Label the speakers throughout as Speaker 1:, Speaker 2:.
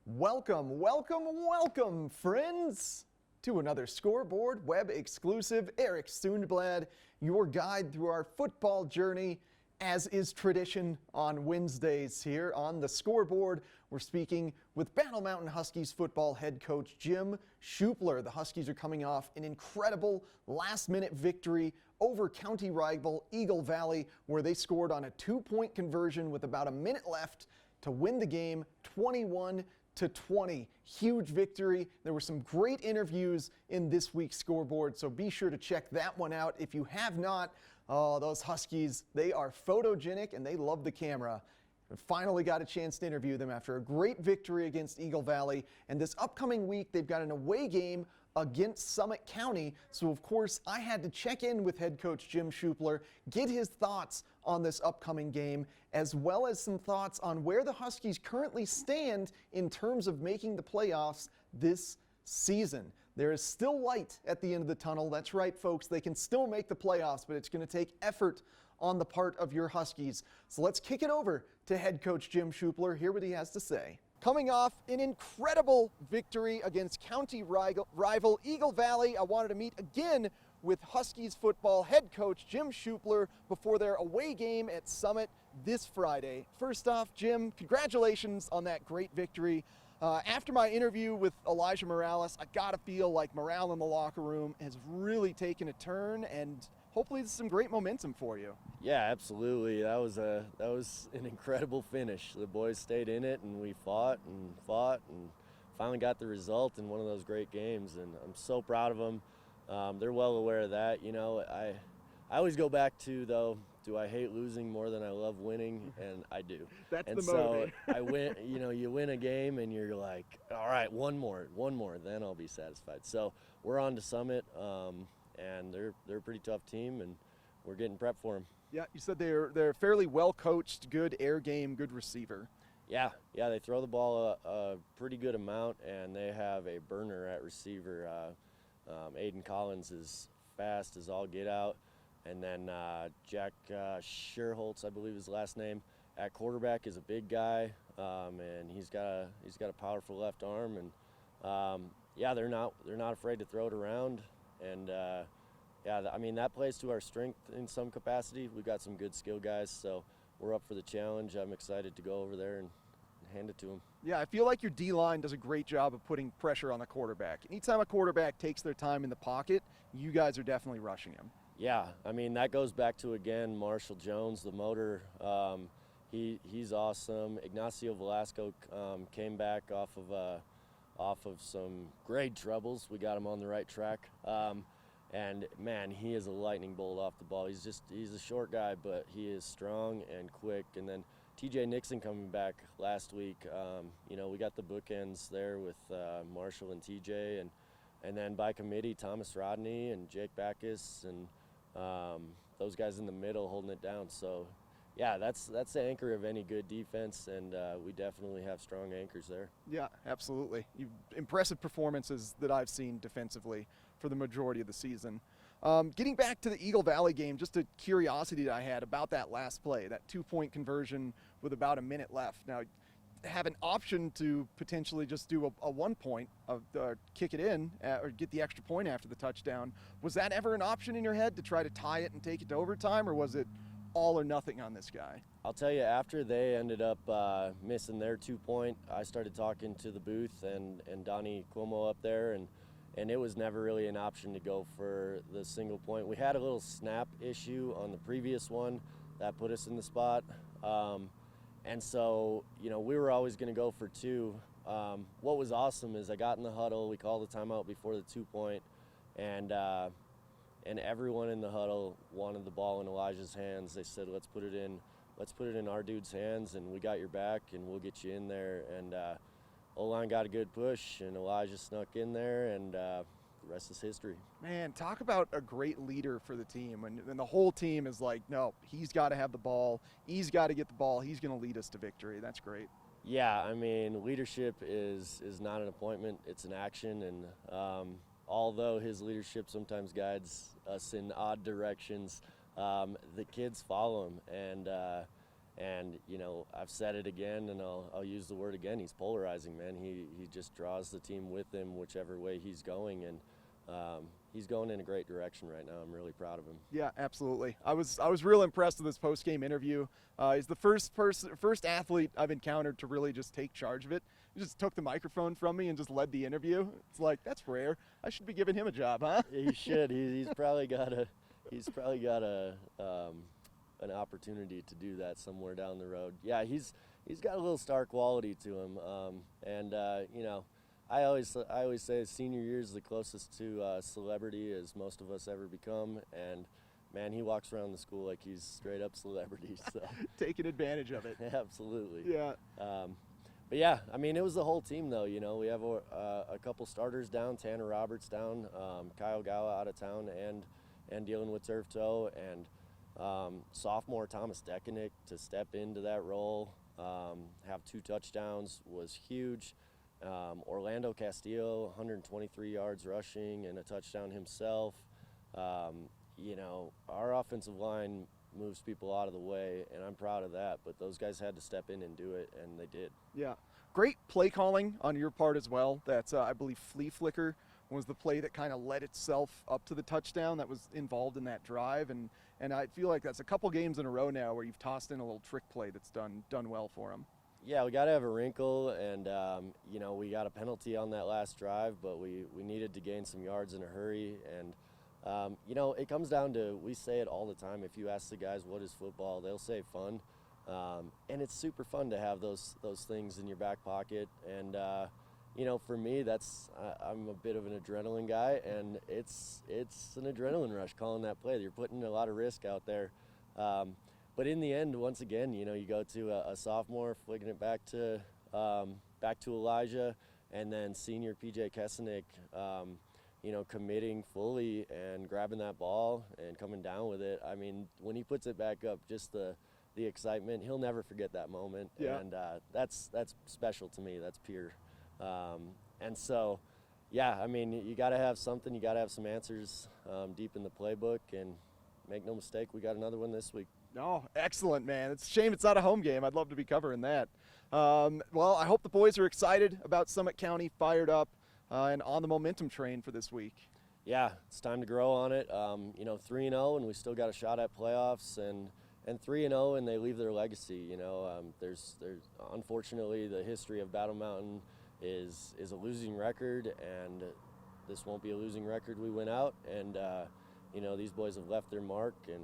Speaker 1: Welcome, welcome, welcome, friends, to another Scoreboard web exclusive. Eric Sundblad, your guide through our football journey, as is tradition on Wednesdays here on the Scoreboard. We're speaking with Battle Mountain Huskies football head coach Jim Schuppler. The Huskies are coming off an incredible last-minute victory over county rival Eagle Valley, where they scored on a 2-point conversion with about a minute left to win the game 21-20. Huge victory. There were some great interviews in this week's Scoreboard, so be sure to check that one out if you have not. Oh, those Huskies, they are photogenic and they love the camera. We finally got a chance to interview them after a great victory against Eagle Valley. And this upcoming week, they've got an away game against Summit County. So, of course, I had to check in with head coach Jim Schuppler, get his thoughts on this upcoming game, as well as some thoughts on where the Huskies currently stand in terms of making the playoffs this season. There is still light at the end of the tunnel. That's right, folks. They can still make the playoffs, but it's going to take effort on the part of your Huskies. So let's kick it over to head coach Jim Schuppler. Hear what he has to say. Coming off an incredible victory against county rival Eagle Valley, I wanted to meet again with Huskies football head coach Jim Schuppler before their away game at Summit this Friday. First off, Jim, congratulations on that great victory. After my interview with Elijah Morales, I gotta feel like morale in the locker room has really taken a turn, and hopefully there's some great momentum for you.
Speaker 2: Yeah, absolutely. That was an incredible finish. The boys stayed in it, and we fought and finally got the result in one of those great games. And I'm so proud of them. They're well aware of that. You know, I always go back to, though, do I hate losing more than I love winning? And I do.
Speaker 1: That's
Speaker 2: and
Speaker 1: the
Speaker 2: so
Speaker 1: motivator.
Speaker 2: I win. You know, you win a game, and you're like, all right, one more, then I'll be satisfied. So we're on to Summit. And they're a pretty tough team, and we're getting prepped for them.
Speaker 1: Yeah, you said they're fairly well coached, good air game, good receiver.
Speaker 2: Yeah, they throw the ball a pretty good amount, and they have a burner at receiver. Aiden Collins is fast as all get out, and then Jack Scherholtz, I believe his last name, at quarterback is a big guy, and he's got a powerful left arm, and they're not afraid to throw it around. And, I mean, that plays to our strength in some capacity. We've got some good skill guys, so we're up for the challenge. I'm excited to go over there and hand it to them.
Speaker 1: Yeah, I feel like your D-line does a great job of putting pressure on the quarterback. Anytime a quarterback takes their time in the pocket, you guys are definitely rushing him.
Speaker 2: Yeah, I mean, that goes back to, again, Marshall Jones, the motor. He's awesome. Ignacio Velasco came back off of some grade troubles. We got him on the right track. And man, he is a lightning bolt off the ball. He's a short guy, but he is strong and quick. And then TJ Nixon coming back last week. We got the bookends there with Marshall and TJ, and then by committee, Thomas Rodney and Jake Backus, and those guys in the middle holding it down. So yeah, that's the anchor of any good defense, and we definitely have strong anchors there. Yeah,
Speaker 1: absolutely. Impressive performances that I've seen defensively for the majority of the season. Getting back to the Eagle Valley game, just a curiosity that I had about that last play, that 2-point conversion with about a minute left. Now, have an option to potentially just do a 1-point, kick it in, or get the extra point after the touchdown. Was that ever an option in your head to try to tie it and take it to overtime, or was it all or nothing on this guy?
Speaker 2: I'll tell you, after they ended up missing their 2-point, I started talking to the booth and Donnie Cuomo up there, and it was never really an option to go for the single point. We had a little snap issue on the previous one that put us in the spot. And so, we were always going to go for 2. What was awesome is I got in the huddle. We called the timeout before the 2-point, and everyone in the huddle wanted the ball in Elijah's hands. They said, let's put it in our dude's hands, and we got your back, and we'll get you in there. And O-line got a good push, and Elijah snuck in there, and the rest is history.
Speaker 1: Man, talk about a great leader for the team. And the whole team is like, no, he's got to have the ball. He's got to get the ball. He's going to lead us to victory. That's great.
Speaker 2: Yeah, I mean, leadership is not an appointment. It's an action, and although his leadership sometimes guides us in odd directions, the kids follow him, and And, you know, I've said it again, and I'll use the word again. He's polarizing, man. He just draws the team with him whichever way he's going, and he's going in a great direction right now. I'm really proud of him.
Speaker 1: Yeah, absolutely. I was real impressed with this post-game interview. He's the first athlete I've encountered to really just take charge of it. He just took the microphone from me and just led the interview. It's like, that's rare. I should be giving him a job, huh?
Speaker 2: He should. He's probably got an opportunity to do that somewhere down the road. Yeah, he's got a little star quality to him, you know, I always say his senior year is the closest to celebrity as most of us ever become, and man, he walks around the school like he's straight up celebrity. So
Speaker 1: taking advantage of it.
Speaker 2: Absolutely.
Speaker 1: Yeah.
Speaker 2: But yeah, I mean, it was the whole team though. You know, we have a couple starters down, Tanner Roberts down, Kyle Gala out of town, and dealing with turf toe, and sophomore Thomas Dekenick to step into that role, have 2 touchdowns was huge. Orlando Castillo, 123 yards rushing and a touchdown himself. You know, our offensive line moves people out of the way, and I'm proud of that, but those guys had to step in and do it, and they did. Yeah.
Speaker 1: Great play calling on your part as well. That's, I believe, flea flicker was the play that kind of led itself up to the touchdown that was involved in that drive, and I feel like that's a couple games in a row now where you've tossed in a little trick play that's done well for him.
Speaker 2: Yeah, we got to have a wrinkle, and you know, we got a penalty on that last drive, but we needed to gain some yards in a hurry, and you know, it comes down to, we say it all the time, if you ask the guys what is football, they'll say fun, and it's super fun to have those things in your back pocket, and you know, for me, I'm a bit of an adrenaline guy, and it's an adrenaline rush calling that play. You're putting a lot of risk out there. But in the end, once again, you know, you go to a sophomore, flicking it back to Elijah, and then senior PJ Kesenick, you know, committing fully and grabbing that ball and coming down with it. I mean, when he puts it back up, just the excitement, he'll never forget that moment.
Speaker 1: Yeah.
Speaker 2: And that's special to me. That's pure. And so, yeah, I mean, you got to have something. You got to have some answers deep in the playbook, and make no mistake, we got another one this week.
Speaker 1: Oh, excellent, man. It's a shame it's not a home game. I'd love to be covering that. Well, I hope the boys are excited about Summit County, fired up, and on the momentum train for this week.
Speaker 2: Yeah, it's time to grow on it. You know, 3-0, and we still got a shot at playoffs, and 3-0, and they leave their legacy. You know, there's unfortunately, the history of Battle Mountain is a losing record, and this won't be a losing record. We went out, and you know, these boys have left their mark, and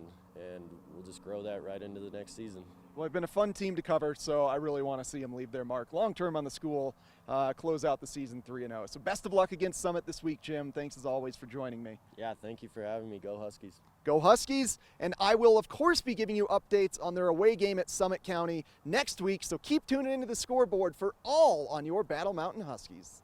Speaker 2: we'll just grow that right into the next season.
Speaker 1: Well, it's been a fun team to cover, so I really want to see them leave their mark long-term on the school, close out the season 3-0. So best of luck against Summit this week, Jim. Thanks as always for joining me.
Speaker 2: Yeah, thank you for having me. Go Huskies.
Speaker 1: Go Huskies, and I will, of course, be giving you updates on their away game at Summit County next week, so keep tuning into the Scoreboard for all on your Battle Mountain Huskies.